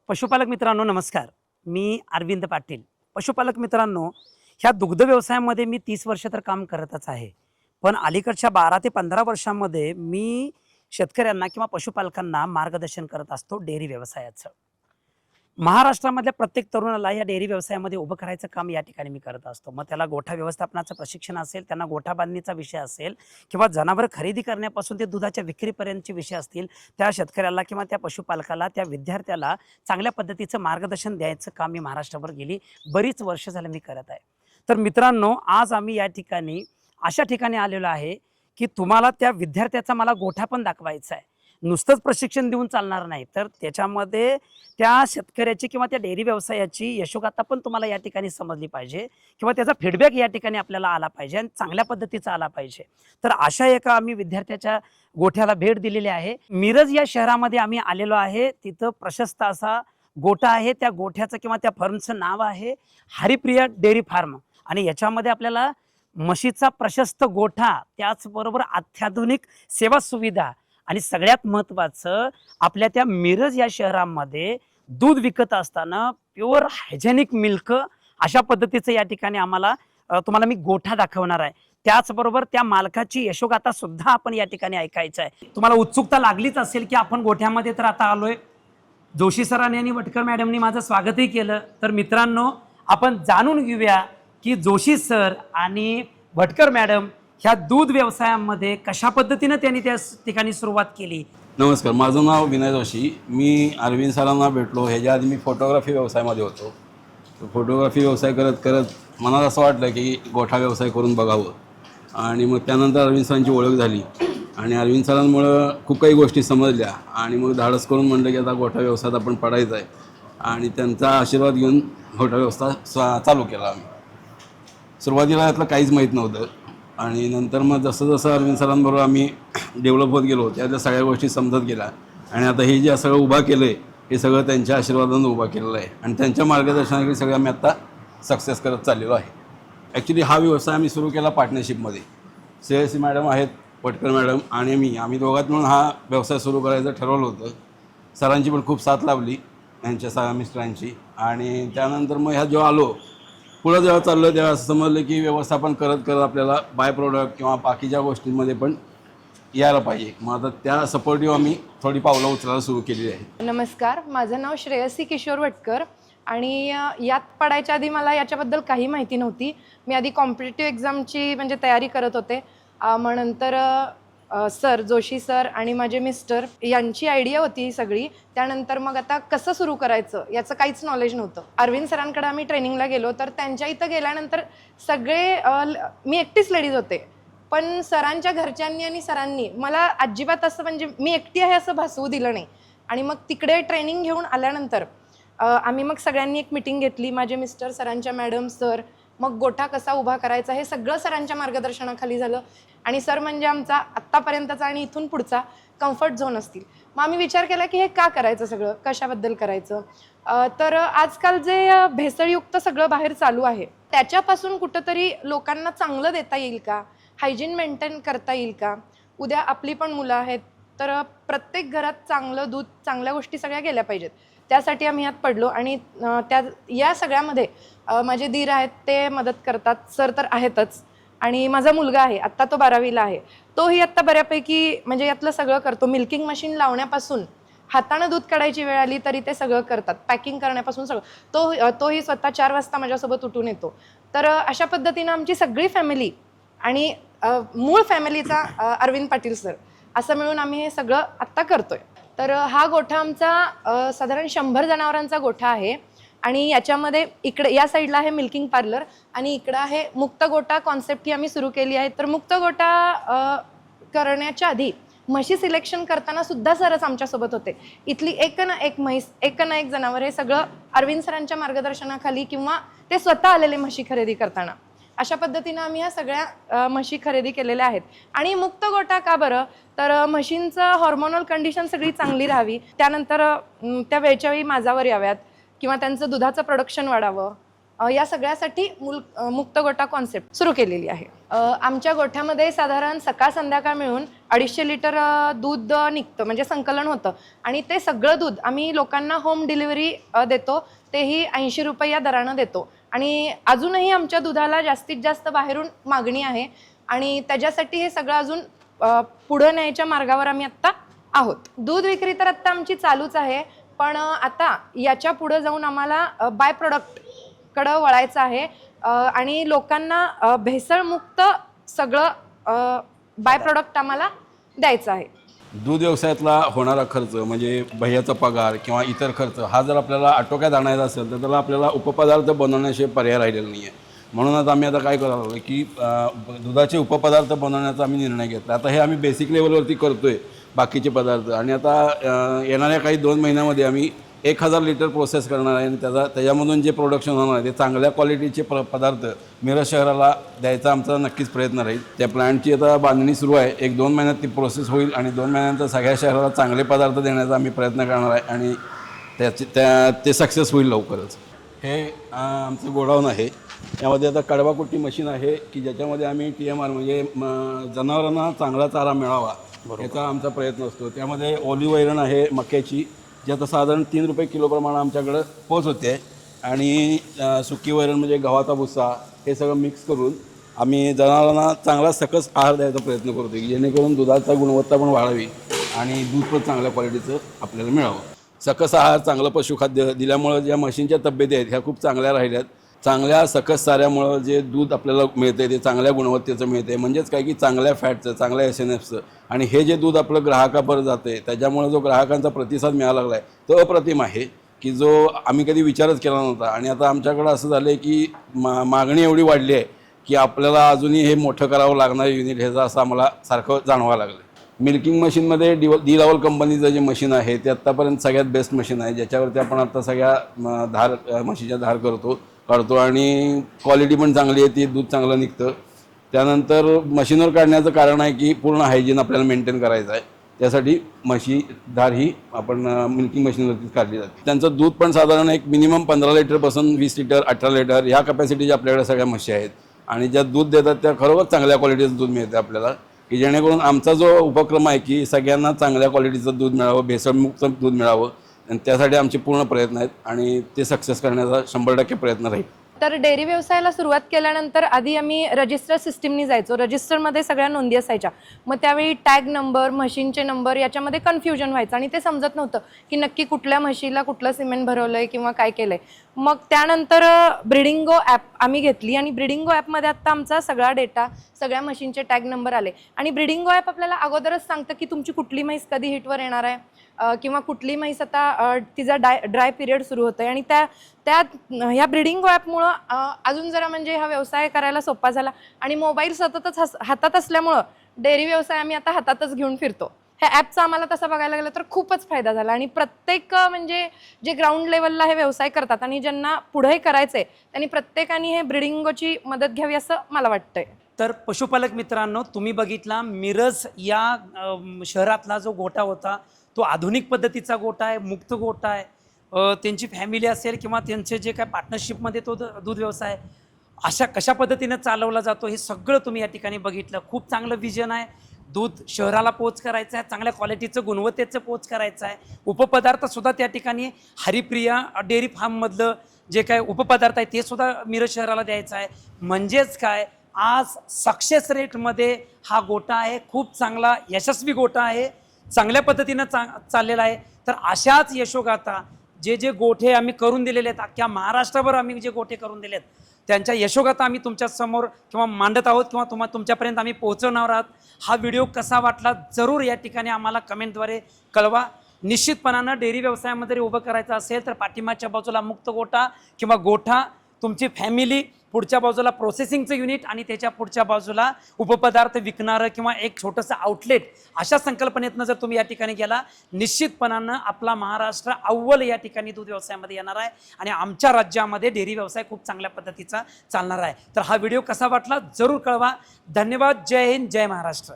पशुपालक मित्रांनो नमस्कार. मी अरविंद पाटील. पशुपालक मित्रांनो, ह्या दुग्ध व्यवसायामध्ये मी 30 वर्ष तर काम करतच आहे. पण अलीकडच्या 12 ते 15 वर्षांमध्ये मी शेतकऱ्यांना किंवा पशुपालकांना मार्गदर्शन करत असतो डेअरी व्यवसायाचं. महाराष्ट्रामधल्या प्रत्येक तरुणाला या डेअरी व्यवसायामध्ये उभं करायचं काम या ठिकाणी मी करत असतो. मग त्याला गोठा व्यवस्थापनाचं प्रशिक्षण असेल, त्यांना गोठा बांधणीचा विषय असेल किंवा जनावर खरेदी करण्यापासून ते दुधाच्या विक्रीपर्यंतचे विषय असतील, त्या शेतकऱ्याला किंवा त्या पशुपालकाला, त्या विद्यार्थ्याला चांगल्या पद्धतीचं मार्गदर्शन द्यायचं काम मी महाराष्ट्रभर गेली बरीच वर्ष झालं मी करत आहे. तर मित्रांनो, आज आम्ही या ठिकाणी अशा ठिकाणी आलेलो आहे की तुम्हाला त्या विद्यार्थ्याचा मला गोठा पण दाखवायचा आहे. नुसतंच प्रशिक्षण देऊन चालणार नाही, तर त्याच्यामध्ये त्या शेतकऱ्याची किंवा त्या डेअरी व्यवसायाची यशोगाथा पण तुम्हाला या ठिकाणी समजली पाहिजे किंवा त्याचा फीडबॅक या ठिकाणी आपल्याला आला पाहिजे आणि चांगल्या पद्धतीचा आला पाहिजे. तर अशा एका आम्ही विद्यार्थ्याच्या गोठ्याला भेट दिलेली आहे. मिरज या शहरामध्ये आम्ही आलेलो आहे. तिथं प्रशस्त असा गोठा आहे. त्या गोठ्याचं किंवा त्या फर्मचं नाव आहे हरिप्रिया डेअरी फार्म आणि याच्यामध्ये आपल्याला म्हशीचा प्रशस्त गोठा, त्याचबरोबर अत्याधुनिक सेवा सुविधा आणि सगळ्यात महत्त्वाचं आपल्या त्या मिरज या शहरामध्ये दूध विकत असताना प्युअर हायजेनिक मिल्क अशा पद्धतीचं या ठिकाणी आम्हाला तुम्हाला मी गोठा दाखवणार आहे. त्याचबरोबर त्या मालकाची यशोगाथा सुद्धा आपण या ठिकाणी ऐकायचं आहे. तुम्हाला उत्सुकता लागलीच असेल की आपण गोठ्यामध्ये तर आता आलोय. जोशी सरांनी आणि वटकर मॅडमनी माझं स्वागतही केलं. तर मित्रांनो, आपण जाणून घेऊया की जोशी सर आणि भटकर मॅडम ह्या दूध व्यवसायामध्ये कशा पद्धतीने त्यांनी त्या ठिकाणी सुरुवात केली. नमस्कार, माझं नाव विनय जोशी. मी अरविंद सरांना भेटलो. ह्याच्या आधी मी फोटोग्राफी व्यवसायामध्ये होतो. फोटोग्राफी व्यवसाय करत करत मनाला असं वाटलं की गोठा व्यवसाय करून बघावं आणि मग त्यानंतर अरविंद सरांची ओळख झाली आणि अरविंद सरांमुळं खूप काही गोष्टी समजल्या आणि मग धाडस करून म्हणलं की आता गोठा व्यवसायात आपण पडायचं आहे आणि त्यांचा आशीर्वाद घेऊन गोठा व्यवसाय चालू केला आम्ही. सुरुवातीला यातलं काहीच माहीत नव्हतं आणि नंतर मग जसं जसं अरविंद सरांबरोबर आम्ही डेव्हलप होत गेलो, त्यातल्या सगळ्या गोष्टी समजत गेल्या आणि आता हे जे सगळं उभा केलं आहे हे सगळं त्यांच्या आशीर्वादानं उभा केलेलं आहे आणि त्यांच्या मार्गदर्शनाखाली सगळं आम्ही आत्ता सक्सेस करत चाललेलो आहे. ॲक्च्युली हा व्यवसाय आम्ही सुरू केला पार्टनरशिपमध्ये. श्रेयसी मॅडम आहेत, वटकर मॅडम आणि आम्ही दोघात मिळून हा व्यवसाय सुरू करायचं ठरवलं होतं. सरांची पण खूप साथ लाभली, यांच्या मिस्टरांची. आणि त्यानंतर मग ह्या जेव्हा आलो पुढं जेव्हा चाललं तेव्हा असं समजलं की व्यवस्थापन करत करत आपल्याला बाय प्रोडक्ट किंवा बाकीच्या गोष्टींमध्ये पण यायला पाहिजे. मग आता त्या सपोर्टिव्ह आम्ही थोडी पावलं उचलायला सुरू केलेली आहे. नमस्कार, माझं नाव श्रेयसी किशोर वटकर आणि यात पडायच्या आधी मला याच्याबद्दल काही माहिती नव्हती. मी आधी कॉम्पिटिटिव्ह एक्झामची म्हणजे तयारी करत होते. मग नंतर सर जोशी सर आणि माझे मिस्टर यांची आयडिया होती सगळी. त्यानंतर मग आता कसं सुरू करायचं याचं काहीच नॉलेज नव्हतं. अरविंद सरांकडे आम्ही ट्रेनिंगला गेलो तर त्यांच्या इथं गेल्यानंतर सगळे मी एकटीच लेडीज होते, पण सरांच्या घरच्यांनी आणि सरांनी मला अजिबात असं म्हणजे मी एकटी आहे असं भासवू दिलं नाही. आणि मग तिकडे ट्रेनिंग घेऊन आल्यानंतर आम्ही मग सगळ्यांनी एक मिटिंग घेतली, माझे मिस्टर, सरांच्या मॅडम, सर. मग गोठा कसा उभा करायचा हे सगळं सरांच्या मार्गदर्शनाखाली झालं आणि सर म्हणजे आमचा आत्तापर्यंतचा आणि इथून पुढचा कम्फर्ट झोन असतील. मग आम्ही विचार केला की हे का करायचं, सगळं कशाबद्दल करायचं. तर आजकाल जे भेसळयुक्त सगळं बाहेर चालू आहे त्याच्यापासून कुठंतरी लोकांना चांगलं देता येईल का, हायजीन मेंटेन करता येईल का. उद्या आपली पण मुलं आहेत तर प्रत्येक घरात चांगलं दूध, चांगल्या गोष्टी सगळ्या गेल्या पाहिजेत. त्यासाठी आम्ही यात पडलो आणि या सगळ्यामध्ये माझे दीर आहेत, ते मदत करतात. सर तर आहेतच आणि माझा मुलगा आहे, आत्ता तो 12वीला आहे. तोही आत्ता बऱ्यापैकी म्हणजे यातलं सगळं करतो. मिल्किंग मशीन लावण्यापासून हातानं दूध काढायची वेळ आली तरी ते सगळं करतात. पॅकिंग करण्यापासून सगळं तोही स्वतः 4 वाजता माझ्यासोबत उठून येतो. तर अशा पद्धतीनं आमची सगळी फॅमिली आणि मूळ फॅमिलीचा अरविंद पाटील सर असं मिळून आम्ही हे सगळं आत्ता करतोय. तर हा गोठा आमचा साधारण 100 जनावरांचा गोठा आहे आणि याच्यामध्ये इकडे या साईडला आहे मिल्किंग पार्लर आणि इकडं आहे मुक्त गोठा कॉन्सेप्ट ही आम्ही सुरू केली आहे. तर मुक्त गोठा करण्याच्या आधी म्हशी सिलेक्शन करताना सुद्धा सरच आमच्यासोबत होते. इथली एक ना एक म्हैस, एक ना एक जनावर हे सगळं अरविंद सरांच्या मार्गदर्शनाखाली किंवा ते स्वतः आलेले म्हशी खरेदी करताना अशा पद्धतीनं आम्ही ह्या सगळ्या म्हशी खरेदी केलेल्या आहेत. आणि मुक्त गोठा का बरं, तर म्हशींचं हॉर्मोनल कंडिशन सगळी चांगली राहावी, त्यानंतर त्या वेळच्या वेळी माझावर याव्यात किंवा त्यांचं दुधाचं प्रोडक्शन वाढावं, या सगळ्यासाठी मुक्त गोठा कॉन्सेप्ट सुरू केलेली आहे. आमच्या गोठ्यामध्ये साधारण सकाळ संध्याकाळ मिळून 250 लिटर दूध निघतं, म्हणजे संकलन होतं. आणि ते सगळं दूध आम्ही लोकांना होम डिलिव्हरी देतो, तेही 80 रुपये या दरानं देतो. आणि अजूनही आमच्या दुधाला जास्तीत जास्त बाहेरून मागणी आहे आणि त्याच्यासाठी हे सगळं अजून पुढं न्यायच्या मार्गावर आम्ही आत्ता आहोत. दूध विक्री तर आत्ता आमची चालूच आहे, पण आता याच्या पुढं जाऊन आम्हाला बाय प्रोडक्टकडं वळायचं आहे आणि लोकांना भेसळमुक्त सगळं बाय प्रोडक्ट आम्हाला द्यायचं आहे. दूध व्यवसायातला होणारा खर्च म्हणजे भैयाचा पगार किंवा इतर खर्च हा जर आपल्याला आटोक्यात आणायचा असेल तर त्याला आपल्याला उपपदार्थ बनवण्याशिवाय पर्याय राहिलेला नाही आहे. म्हणून आम्ही आता काय करायला लागलो की दुधाचे उपपदार्थ बनवण्याचा आम्ही निर्णय घेतला. आता हे आम्ही बेसिक लेवलवरती करतो आहे बाकीचे पदार्थ, आणि आता येणाऱ्या काही 2 महिन्यामध्ये आम्ही 1000 लिटर प्रोसेस करणार आहे आणि त्याच्यामधून जे प्रोडक्शन होणार आहे ते चांगल्या क्वालिटीचे पदार्थ मिरज शहराला द्यायचा आमचा नक्कीच प्रयत्न राहील. त्या प्लॅन्टची आता बांधणी सुरू आहे. 1-2 महिन्यात ती प्रोसेस होईल आणि 2 महिन्यानंतर सगळ्या शहराला चांगले पदार्थ देण्याचा आम्ही प्रयत्न करणार आहे आणि ते सक्सेस होईल लवकरच. हे आमचं गोडाऊन आहे. यामध्ये आता कडवाकुट्टी मशीन आहे की ज्याच्यामध्ये आम्ही TMR म्हणजे जनावरांना चांगला चारा मिळावा याचा आमचा प्रयत्न असतो. त्यामध्ये ओली वैरण आहे मक्याची, जी आता साधारण 3 रुपये किलो प्रमाणे आमच्याकडं पोच होते, आणि सुकी वैरण म्हणजे गव्हाचा भुसा हे सगळं मिक्स करून आम्ही जनावरांना चांगला सकस आहार द्यायचा प्रयत्न करतो की जेणेकरून दुधाचा गुणवत्ता पण वाढावी आणि दूध पण चांगल्या क्वालिटीचं आपल्याला मिळावं. सकस आहार, चांगलं पशुखाद्य दिल्यामुळं ज्या म्हशींच्या तब्येती आहेत ह्या खूप चांगल्या राहिल्यात. चांगल्या सकस चाऱ्यामुळं जे दूध आपल्याला मिळते ते चांगल्या गुणवत्तेचं मिळते, म्हणजेच काय की चांगल्या फॅटचं, चांगल्या SNFचं, आणि हे जे दूध आपलं ग्राहकापर्यंत जाते त्याच्यामुळे जो ग्राहकांचा प्रतिसाद मिळायला लागला आहे तो अप्रतिम आहे की जो आम्ही कधी विचारच केला नव्हता. आणि आता आमच्याकडं असं झालं आहे की मागणी एवढी वाढली आहे की आपल्याला अजूनही हे मोठं करावं लागणार युनिट ह्याचं असं आम्हाला सारखं जाणवावं लागलं. मिल्किंग मशीनमध्ये डी लेवल कंपनीचं जे मशीन आहे ते आत्तापर्यंत सगळ्यात बेस्ट मशीन आहे, ज्याच्यावरती आपण आता सगळ्या म्हशीच्या धार काढतो आणि क्वालिटी पण चांगली आहे, ती दूध चांगलं निघतं. त्यानंतर मशीनवर काढण्याचं कारण आहे की पूर्ण हायजीन आपल्याला मेंटेन करायचं आहे, त्यासाठी म्हशी धार ही आपण मिल्किंग मशीनवरतीच काढली जाते. त्यांचं दूध पण साधारण एक मिनिमम 15 लिटरपासून 20 लिटर 18 लिटर ह्या कपॅसिटीच्या आपल्याकडे सगळ्या म्हशी आहेत आणि ज्या दूध देतात त्या खरोखर चांगल्या क्वालिटीचं दूध मिळते आपल्याला, की जेणेकरून आमचा जो उपक्रम आहे की सगळ्यांना चांगल्या क्वालिटीचं दूध मिळावं, भेसळमुक्त दूध मिळावं, आणि त्यासाठी आमचे पूर्ण प्रयत्न आहेत आणि ते सक्सेस करण्याचा 100% प्रयत्न राहील. तर डेअरी व्यवसायाला सुरुवात केल्यानंतर आधी आम्ही रजिस्टर सिस्टीमनी जायचो. रजिस्टरमध्ये सगळ्या नोंदी असायच्या. मग त्यावेळी टॅग नंबर, मशीनचे नंबर याच्यामध्ये कन्फ्युजन व्हायचं आणि ते समजत नव्हतं की नक्की कुठल्या म्हशीला कुठलं सिमेंट भरवलं आहे किंवा काय केलं आहे. मग त्यानंतर ब्रिडिंगो ॲप आम्ही घेतली आणि ब्रिडिंगो ॲपमध्ये आत्ता आमचा सगळा डेटा, सगळ्या मशीनचे टॅग नंबर आले. आणि ब्रिडिंगो ॲप आपल्याला अगोदरच सांगतं की तुमची कुठली म्हैस कधी हिटवर येणार आहे किंवा कुठली म्हैस आता तिचा ड्राय पिरियड सुरू होतं आहे. आणि ह्या ब्रिडिंगो ॲपमुळं अजून जरा म्हणजे हा व्यवसाय करायला सोपा झाला. आणि मोबाईल सततच हातात असल्यामुळं डेअरी व्यवसाय आम्ही आता हातातच घेऊन फिरतो. ह्या ॲपचा आम्हाला तसं बघायला गेलं तर खूपच फायदा झाला. आणि प्रत्येक म्हणजे जे ग्राउंड लेवलला हे व्यवसाय करतात आणि ज्यांना पुढेही करायचं आहे त्यांनी प्रत्येकाने हे ब्रिडिंगोची मदत घ्यावी असं मला वाटतंय. तर पशुपालक मित्रांनो, तुम्ही बघितला मिरज या शहरातला जो गोठा होता तो आधुनिक पद्धतीचा गोठा आहे, मुक्त गोठा आहे. त्यांची फॅमिली असेल किंवा त्यांचे जे काय पार्टनरशिपमध्ये तो दूध व्यवसाय कशा पद्धतीनं चालवला जातो हे सगळं तुम्ही या ठिकाणी बघितलं. खूप चांगलं विजन आहे. दूध शहराला पोच करायचं आहे, चांगल्या क्वालिटीचं गुणवत्तेचं पोच करायचं आहे. उपपदार्थसुद्धा त्या ठिकाणी हरिप्रिया डेअरी फार्ममधलं जे काय उपपदार्थ आहे ते सुद्धा मिरज शहराला द्यायचं आहे. म्हणजेच काय, आज सक्सेस रेटमध्ये हा गोठा आहे. खूप चांगला यशस्वी गोठा आहे, चांगल्या पद्धतीनं चाललेला आहे. तर अशाच यशोगाथा जे गोठे आम्ही करून दिलेले आहेत, अख्ख्या महाराष्ट्रभर आम्ही जे गोठे करून दिले आहेत त्यांच्या यशोगाथा आम्ही तुमच्यासमोर किंवा मांडत आहोत किंवा तुमच्यापर्यंत आम्ही पोहोचवणार आहोत. हा व्हिडिओ कसा वाटला जरूर या ठिकाणी आम्हाला कमेंटद्वारे कळवा. निश्चितपणानं डेअरी व्यवसायामध्ये उभं करायचं असेल तर पाठीमागच्या बाजूला मुक्त गोठा किंवा गोठा, तुमची फॅमिली, पुढच्या बाजूला प्रोसेसिंगचं युनिट आणि त्याच्या पुढच्या बाजूला उपपदार्थ विकणारं किंवा एक छोटंसं आउटलेट, अशा संकल्पनेतनं जर तुम्ही या ठिकाणी गेला, निश्चितपणानं आपला महाराष्ट्र अव्वल या ठिकाणी दूध व्यवसायामध्ये येणार आहे आणि आमच्या राज्यामध्ये डेअरी व्यवसाय खूप चांगल्या पद्धतीचा चालणार आहे. तर हा व्हिडिओ कसा वाटला जरूर कळवा. धन्यवाद. जय हिंद, जय महाराष्ट्र.